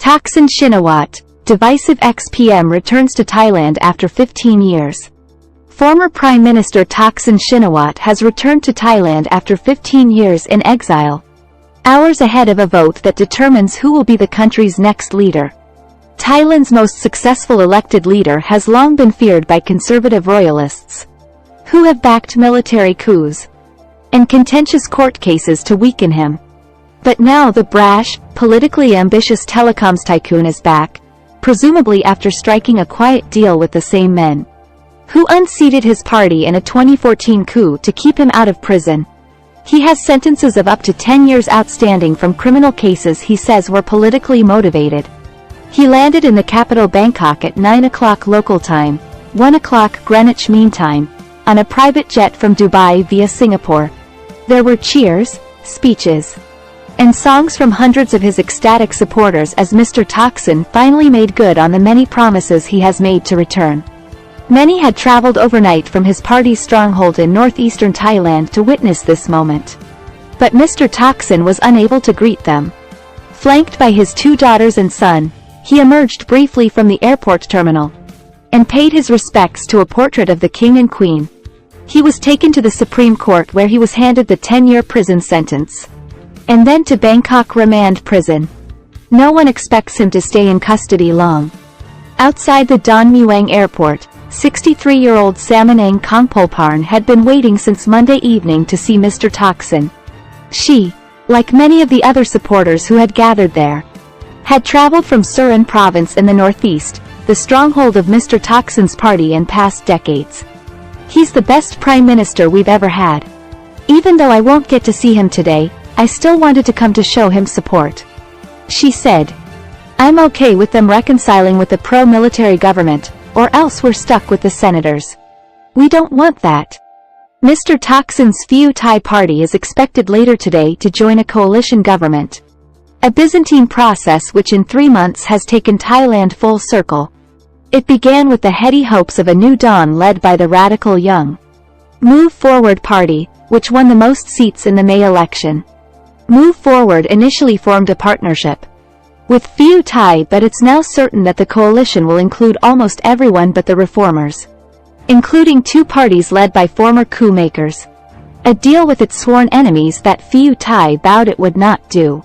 Thaksin Shinawatra Divisive ex-PM returns to Thailand after 15 years. Former Prime Minister Thaksin Shinawatra has returned to Thailand after 15 years in exile, hours ahead of a vote that determines who will be the country's next leader. Thailand's most successful elected leader has long been feared by conservative royalists, who have backed military coups and contentious court cases to weaken him. But now the brash, politically ambitious telecoms tycoon is back, presumably after striking a quiet deal with the same men who unseated his party in a 2014 coup to keep him out of prison. He has sentences of up to 10 years outstanding from criminal cases he says were politically motivated. He landed in the capital Bangkok at 9 o'clock local time, 1 o'clock Greenwich Mean Time, on a private jet from Dubai via Singapore. There were cheers, speeches, and songs from hundreds of his ecstatic supporters as Mr. Thaksin finally made good on the many promises he has made to return. Many had traveled overnight from his party's stronghold in northeastern Thailand to witness this moment. But Mr. Thaksin was unable to greet them. Flanked by his 2 daughters and son, he emerged briefly from the airport terminal and paid his respects to a portrait of the King and Queen. He was taken to the Supreme Court where he was handed the 10-year prison sentence, and then to Bangkok remand prison. No one expects him to stay in custody long. Outside the Don Mueang airport, 63-year-old Samanang Kongpolparn had been waiting since Monday evening to see Mr. Thaksin. She, like many of the other supporters who had gathered there, had traveled from Surin province in the northeast, the stronghold of Mr. Thaksin's party in past decades. He's the best prime minister we've ever had. Even though I won't get to see him today, I still wanted to come to show him support, she said. I'm okay with them reconciling with the pro-military government, or else we're stuck with the senators. We don't want that. Mr. Thaksin's Pheu Thai party is expected later today to join a coalition government, a Byzantine process which in 3 months has taken Thailand full circle. It began with the heady hopes of a new dawn led by the radical young Move Forward party, which won the most seats in the May election. Move Forward initially formed a partnership with Pheu Thai, but it's now certain that the coalition will include almost everyone but the reformers, including 2 parties led by former coup makers, a deal with its sworn enemies that Pheu Thai vowed it would not do.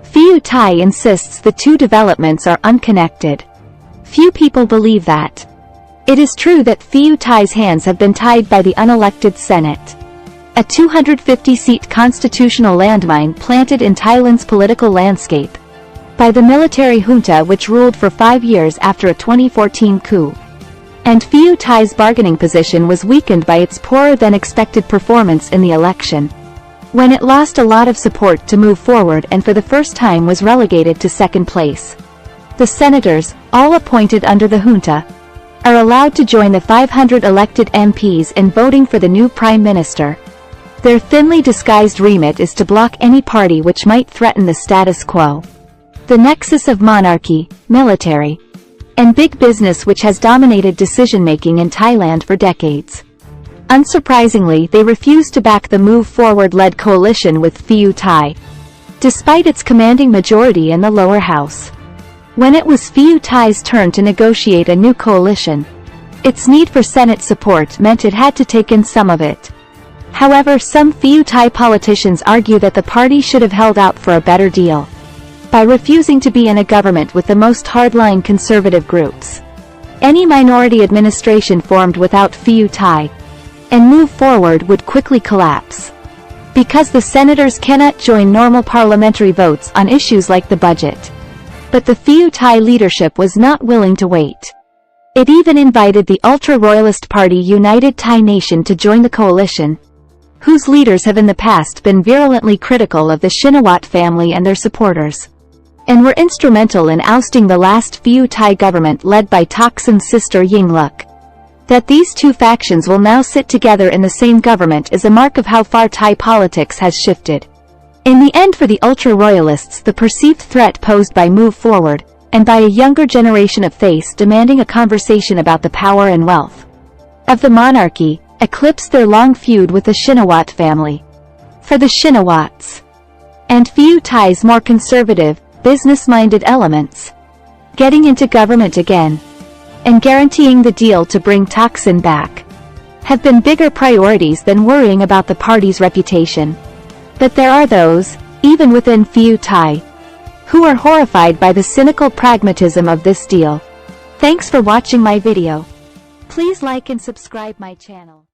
Pheu Thai insists the 2 developments are unconnected. Few people believe that. It is true that Pheu Thai's hands have been tied by the unelected Senate, a 250-seat constitutional landmine planted in Thailand's political landscape by the military junta which ruled for 5 years after a 2014 coup. And Pheu Thai's bargaining position was weakened by its poorer-than-expected performance in the election, when it lost a lot of support to Move Forward and for the first time was relegated to second place. The senators, all appointed under the junta, are allowed to join the 500 elected MPs in voting for the new prime minister. Their thinly disguised remit is to block any party which might threaten the status quo, the nexus of monarchy, military, and big business which has dominated decision-making in Thailand for decades. Unsurprisingly, they refused to back the Move Forward-led coalition with Pheu Thai, despite its commanding majority in the lower house. When it was Pheu Thai's turn to negotiate a new coalition, its need for Senate support meant it had to take in some of it. However, some Pheu Thai politicians argue that the party should have held out for a better deal by refusing to be in a government with the most hardline conservative groups. Any minority administration formed without Pheu Thai and Move Forward would quickly collapse, because the senators cannot join normal parliamentary votes on issues like the budget. But the Pheu Thai leadership was not willing to wait. It even invited the ultra-royalist party United Thai Nation to join the coalition, whose leaders have in the past been virulently critical of the Shinawatra family and their supporters, and were instrumental in ousting the last Pheu Thai government led by Thaksin's sister Yingluck. That these 2 factions will now sit together in the same government is a mark of how far Thai politics has shifted. In the end, for the ultra-royalists, the perceived threat posed by Move Forward, and by a younger generation of Thais demanding a conversation about the power and wealth of the monarchy, eclipsed their long feud with the Shinawatra family. For the Shinawats and Pheu Thai's more conservative, business-minded elements, getting into government again, and guaranteeing the deal to bring Thaksin back, have been bigger priorities than worrying about the party's reputation. But there are those, even within few Thai, who are horrified by the cynical pragmatism of this deal. Thanks for watching my video. Please like and subscribe my channel.